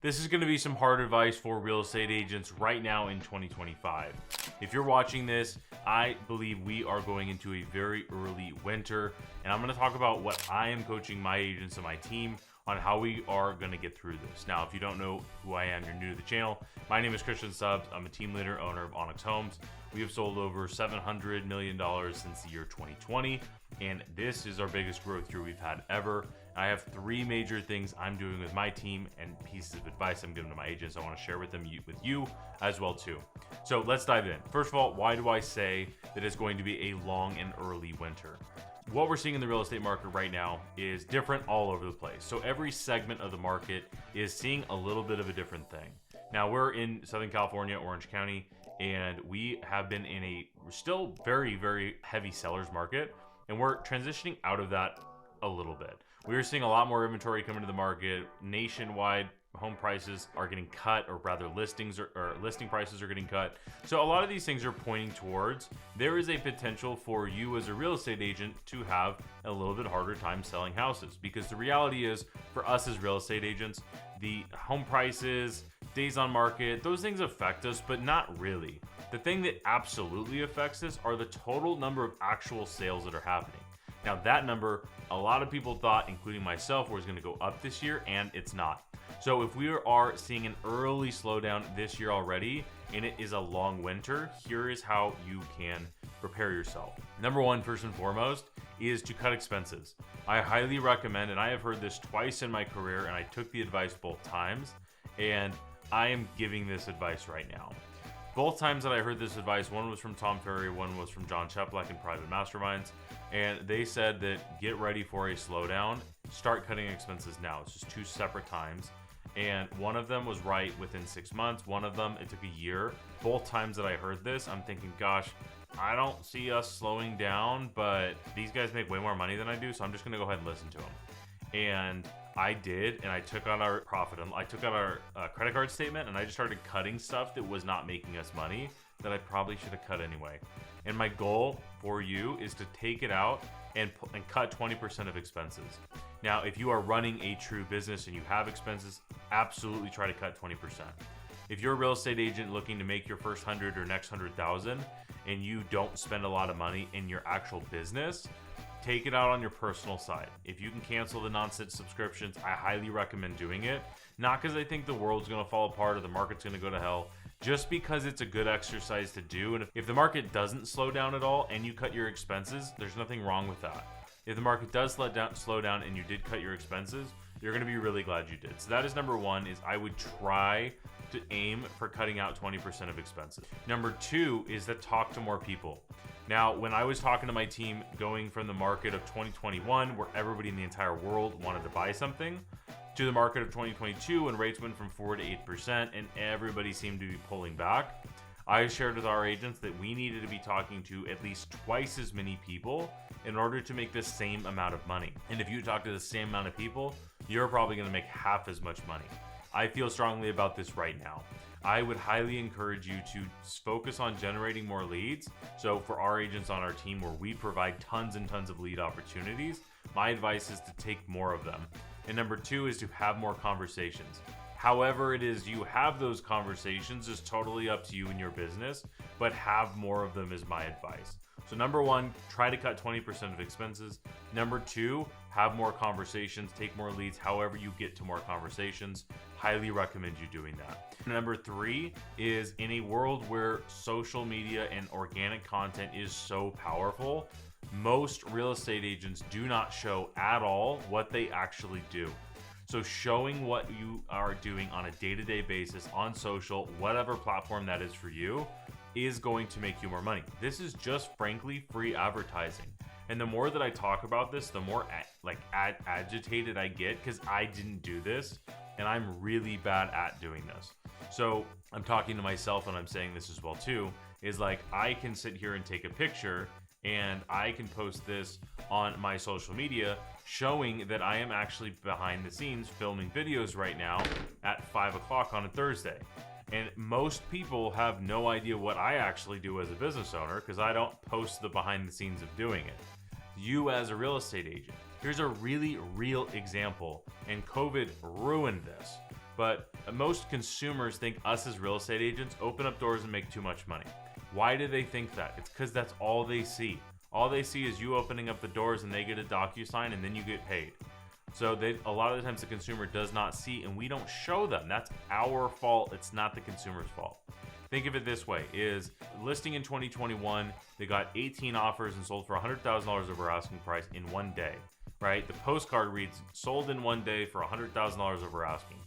This is going to be some hard advice for real estate agents right now in 2025. If you're watching this, I believe we are going into a very early winter, and I'm going to talk about what I am coaching my agents and my team on how we are going to get through this. Now, if you don't know who I am, you're new to the channel. My name is Christian Stubbs. I'm a team leader, owner of Onyx Homes. We have sold over $700 million since the year 2020, and this is our biggest growth year we've had ever. I have three major things I'm doing with my team and pieces of advice I'm giving to my agents I want to share with them, with you as well too. So let's dive in. First of all, why do I say that it's going to be a long and early winter? What we're seeing in the real estate market right now is different all over the place. So every segment of the market is seeing a little bit of a different thing. Now we're in Southern California, Orange County, and we have been in a still very, very heavy sellers market, and we're transitioning out of that a little bit. We are seeing a lot more inventory come into the market. Nationwide, home prices are getting cut, or rather listing prices are getting cut. So a lot of these things are pointing towards there is a potential for you as a real estate agent to have a little bit harder time selling houses, because the reality is for us as real estate agents, the home prices, days on market, those things affect us, but not really. The thing that absolutely affects us are the total number of actual sales that are happening. Now that number, a lot of people thought, including myself, was going to go up this year, and it's not. So if we are seeing an early slowdown this year already, and it is a long winter, here is how you can prepare yourself. Number one, first and foremost, is to cut expenses. I highly recommend, and I have heard this twice in my career, and I took the advice both times, and I am giving this advice right now. Both times that I heard this advice, one was from Tom Ferry, one was from John Cheplack in Private Masterminds, and they said that get ready for a slowdown, start cutting expenses now. It's just two separate times, and one of them was right within 6 months. One of them, it took a year. Both times that I heard this, I'm thinking, gosh, I don't see us slowing down, but these guys make way more money than I do, so I'm just going to go ahead and listen to them. And I did, and I took out our profit, and I took out our credit card statement, and I just started cutting stuff that was not making us money that I probably should have cut anyway. And my goal for you is to take it out and cut 20% of expenses. Now, if you are running a true business and you have expenses, absolutely try to cut 20%. If you're a real estate agent looking to make your first 100 or next 100,000 and you don't spend a lot of money in your actual business, take it out on your personal side. If you can cancel the nonsense subscriptions, I highly recommend doing it. Not because I think the world's going to fall apart or the market's going to go to hell, just because it's a good exercise to do. And if the market doesn't slow down at all and you cut your expenses, there's nothing wrong with that. If the market does slow down and you did cut your expenses, you're going to be really glad you did. So that is number one, is I would try to aim for cutting out 20% of expenses. Number two is to talk to more people. Now, when I was talking to my team going from the market of 2021, where everybody in the entire world wanted to buy something, to the market of 2022 when rates went from 4 to 8% and everybody seemed to be pulling back, I shared with our agents that we needed to be talking to at least twice as many people in order to make the same amount of money. And if you talk to the same amount of people, you're probably going to make half as much money. I feel strongly about this right now. I would highly encourage you to focus on generating more leads. So for our agents on our team, where we provide tons and tons of lead opportunities, my advice is to take more of them. And number two is to have more conversations. However it is you have those conversations is totally up to you and your business, but have more of them is my advice. So number one, try to cut 20% of expenses. Number two, have more conversations, take more leads, however you get to more conversations. Highly recommend you doing that. Number three is, in a world where social media and organic content is so powerful, most real estate agents do not show at all what they actually do. So showing what you are doing on a day-to-day basis on social, whatever platform that is for you, is going to make you more money. This is just frankly free advertising. And the more that I talk about this, the more agitated I get, because I didn't do this and I'm really bad at doing this. So I'm talking to myself and I'm saying this as well too, is like, I can sit here and take a picture and I can post this on my social media showing that I am actually behind the scenes filming videos right now at 5 o'clock on a Thursday. And most people have no idea what I actually do as a business owner, because I don't post the behind the scenes of doing it. You as a real estate agent, here's a really real example, and COVID ruined this. but most consumers think us as real estate agents open up doors and make too much money. Why do they think that? It's because that's all they see. All they see is you opening up the doors and they get a DocuSign and then you get paid. So a lot of the times the consumer does not see, and we don't show them. That's our fault. It's not the consumer's fault. Think of it this way, is listing in 2021, they got 18 offers and sold for $100,000 over asking price in one day, right? The postcard reads, sold in one day for $100,000 over asking.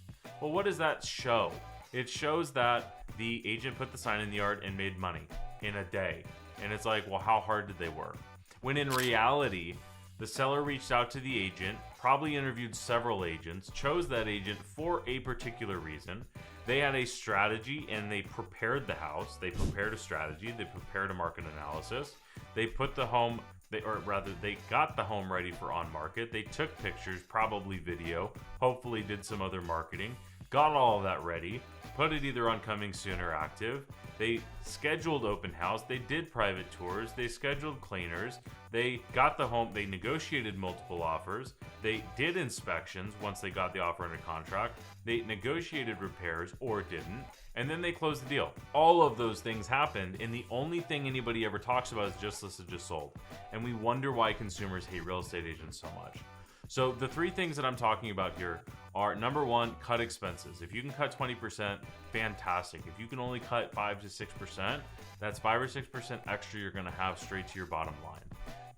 Well, what does that show? It shows that the agent put the sign in the yard and made money in a day. And it's like, well, how hard did they work? When in reality, the seller reached out to the agent, probably interviewed several agents, chose that agent for a particular reason. They had a strategy and they prepared the house. They prepared a strategy. They prepared a market analysis. They put the home, they got the home ready for on market. They took pictures, probably video, hopefully did some other marketing, got all of that ready, put it either on coming soon or active. They scheduled open house, they did private tours, they scheduled cleaners, they got the home, they negotiated multiple offers, they did inspections once they got the offer under contract, they negotiated repairs or didn't, and then they closed the deal. All of those things happened, and the only thing anybody ever talks about is just listed, just sold. And we wonder why consumers hate real estate agents so much. So the three things that I'm talking about here are, number one, cut expenses. If you can cut 20%, fantastic. If you can only cut 5 to 6%, that's 5 or 6% extra you're gonna have straight to your bottom line.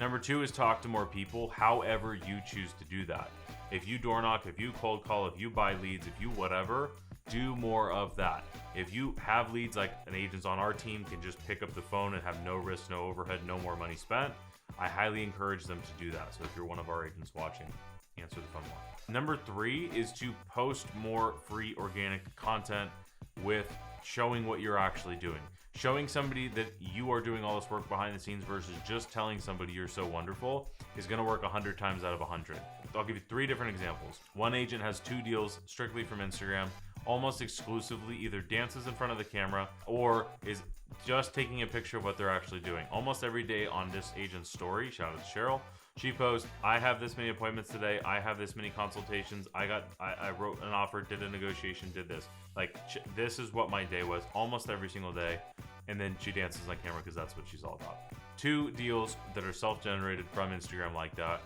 Number two is talk to more people, however you choose to do that. If you door knock, if you cold call, if you buy leads, if you whatever, do more of that. If you have leads, like an agent on our team can just pick up the phone and have no risk, no overhead, no more money spent, I highly encourage them to do that. So if you're one of our agents watching, answer the phone more. Number three is to post more free organic content with showing what you're actually doing. Showing somebody that you are doing all this work behind the scenes versus just telling somebody you're so wonderful is going to work 100 times out of 100. I'll give you three different examples. One agent has 2 deals strictly from Instagram, almost exclusively either dances in front of the camera or is just taking a picture of what they're actually doing. Almost every day on this agent's story, shout out to Cheryl, she posts, I have this many appointments today, I have this many consultations, I wrote an offer, did a negotiation, did this. Like, this is what my day was almost every single day. And then she dances on camera because that's what she's all about. 2 deals that are self-generated from Instagram like that.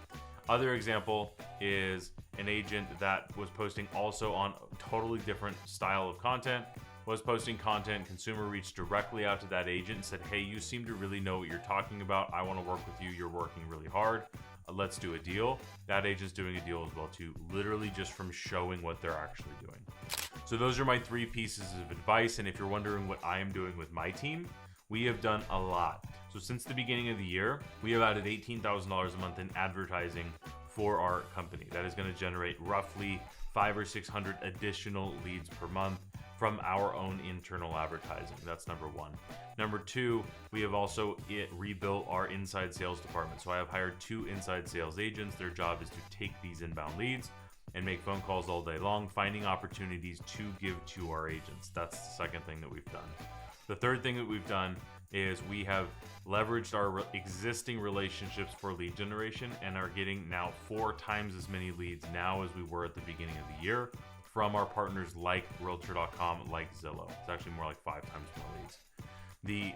Other example is an agent that was posting also on a totally different style of content, was posting content, consumer reached directly out to that agent and said, hey, you seem to really know what you're talking about. I want to work with you. You're working really hard. Let's do a deal. That agent's doing a deal as well too, literally just from showing what they're actually doing. So those are my 3 pieces of advice. And if you're wondering what I am doing with my team, we have done a lot. So since the beginning of the year, we have added $18,000 a month in advertising for our company. That is going to generate roughly 500 or 600 additional leads per month from our own internal advertising. That's number one. Number two, we have also rebuilt our inside sales department. So I have hired 2 inside sales agents. Their job is to take these inbound leads and make phone calls all day long, finding opportunities to give to our agents. That's the second thing that we've done. The third thing that we've done is we have leveraged our existing relationships for lead generation and are getting now 4 times as many leads now as we were at the beginning of the year from our partners like Realtor.com, like Zillow. It's actually more like 5 times more leads.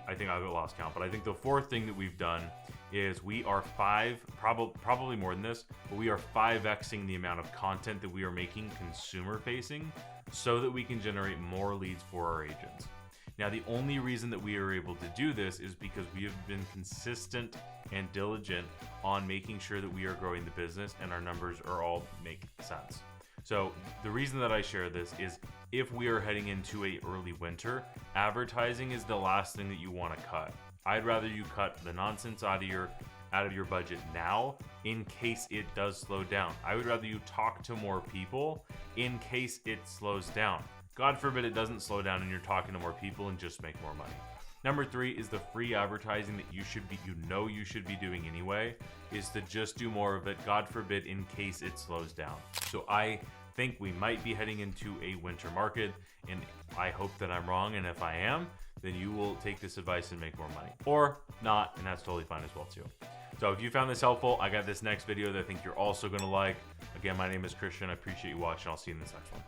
I think I've lost count, but I think the fourth thing that we've done is we are probably more than this, but we are 5xing the amount of content that we are making consumer facing so that we can generate more leads for our agents. Now, the only reason that we are able to do this is because we have been consistent and diligent on making sure that we are growing the business and our numbers are all make sense. So the reason that I share this is if we are heading into a early winter, advertising is the last thing that you want to cut. I'd rather you cut the nonsense out of your budget now in case it does slow down. I would rather you talk to more people in case it slows down. God forbid it doesn't slow down and you're talking to more people and just make more money. Number 3 is the free advertising that you should be doing anyway, is to just do more of it, God forbid, in case it slows down. So I think we might be heading into a winter market, and I hope that I'm wrong, and if I am, then you will take this advice and make more money. Or not, and that's totally fine as well too. So if you found this helpful, I got this next video that I think you're also gonna like. Again, my name is Christian. I appreciate you watching. I'll see you in this next one.